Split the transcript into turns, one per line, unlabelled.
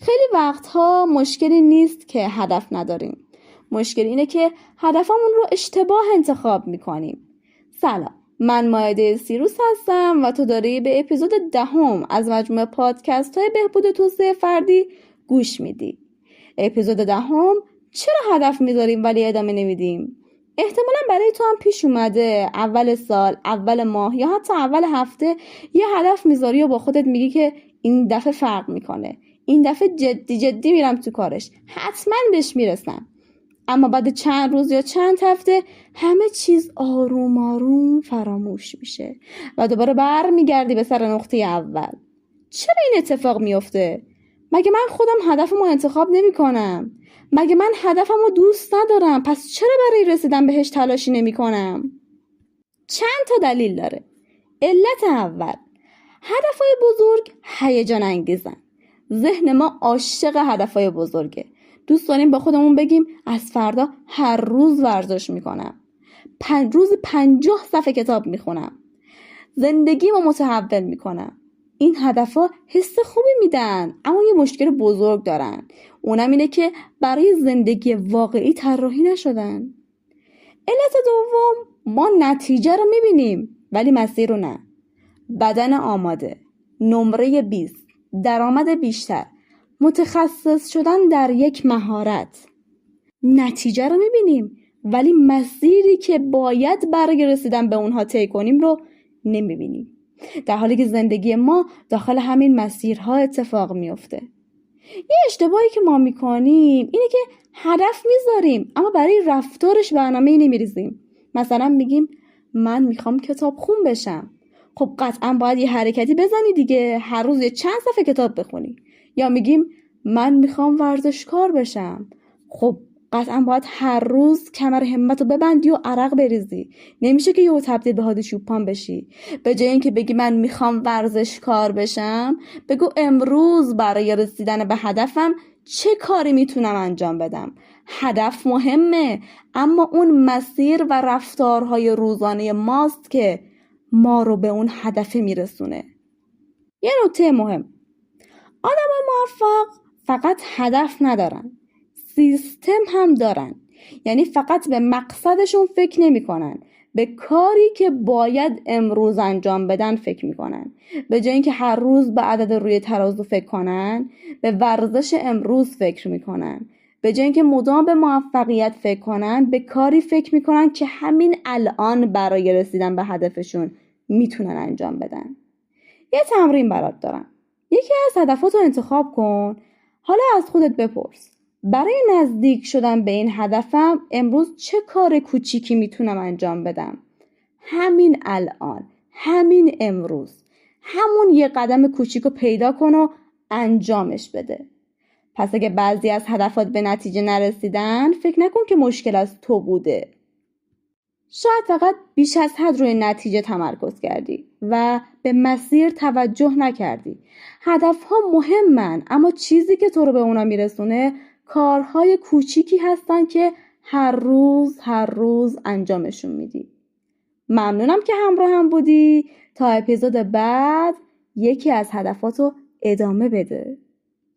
خیلی وقتها مشکلی نیست که هدف نداریم. مشکل اینه که هدفمون رو اشتباه انتخاب میکنیم. سلام، من مائده سیروس هستم و تو داری به اپیزود 10 از مجموعه پادکست های بهبود توسعه فردی گوش میدی. اپیزود 10 چرا هدف میذاریم ولی ادامه نمیدیم؟ احتمالا برای تو هم پیش اومده اول سال، اول ماه یا حتی اول هفته یه هدف میذاری و با خودت میگی که این دفعه فرق میکنه، این دفعه جدی میرم تو کارش، حتما بهش میرسم. اما بعد چند روز یا چند هفته همه چیز آروم آروم فراموش میشه و دوباره برمیگردی به سر نقطه اول. چرا این اتفاق میفته؟ مگه من خودم هدفمو انتخاب نمی کنم؟ مگه من هدفمو دوست ندارم؟ پس چرا برای رسیدن بهش تلاشی نمی کنم؟ چند تا دلیل داره. علت اول، هدفهای بزرگ هیجان انگیزن. ذهن ما عاشق هدفهای بزرگه. دوست داریم با خودمون بگیم از فردا هر روز ورزش میکنم، روز 50 صفحه کتاب میخونم، زندگیمو متحول میکنم. این هدفها حس خوبی میدن، اما یه مشکل بزرگ دارن. اونم اینه که برای زندگی واقعی طراحی نشدن. علت دوم، ما نتیجه رو میبینیم ولی مسیر رو نه. بدن آماده، نمره 20، درآمد بیشتر، متخصص شدن در یک مهارت. نتیجه رو میبینیم ولی مسیری که باید برای رسیدن به اونها طی کنیم رو نمیبینیم، در حالی که زندگی ما داخل همین مسیرها اتفاق میفته. یه اشتباهی که ما میکنیم اینه که هدف میذاریم اما برای رفتارش برنامه‌ای نمیریزیم. مثلا میگیم من میخوام کتاب خون بشم. خب قطعا باید یه حرکتی بزنی دیگه، هر روز یه چند صفحه کتاب بخونی. یا میگیم من میخوام ورزشکار بشم. خب قطعا باید هر روز کمر همت رو ببندی و عرق بریزی. نمیشه که یهو تبدیل به هادی چوپان بشی. به جای اینکه بگی من میخوام ورزشکار بشم، بگو امروز برای رسیدن به هدفم چه کاری میتونم انجام بدم. هدف مهمه، اما اون مسیر و رفتارهای روزانه ماست که ما رو به اون هدف میرسونه. یه نکته مهم، آدم موفق فقط هدف ندارن، سیستم هم دارن. یعنی فقط به مقصدشون فکر نمی کنن، به کاری که باید امروز انجام بدن فکر می کنن. به جای اینکه هر روز به عدد روی ترازو فکر کنن، به ورزش امروز فکر می کنن. به جای اینکه مدام به موفقیت فکر کنن، به کاری فکر می کنن که همین الان برای رسیدن به هدفشون میتونن انجام بدن. یه تمرین برات دارم. یکی از هدفاتو انتخاب کن. حالا از خودت بپرس برای نزدیک شدن به این هدفم امروز چه کار کوچیکی میتونم انجام بدم؟ همین الان، همین امروز، همون یه قدم کوچیکو پیدا کن و انجامش بده. پس اگه بعضی از هدفات به نتیجه نرسیدن، فکر نکن که مشکل از تو بوده. شاید فقط بیش از حد روی نتیجه تمرکز کردی و به مسیر توجه نکردی. هدفها مهمن، اما چیزی که تو رو به اونا میرسونه کارهای کوچیکی هستن که هر روز انجامشون میدی. ممنونم که همراه هم بودی. تا اپیزود بعد یکی از هدفاتو ادامه بده.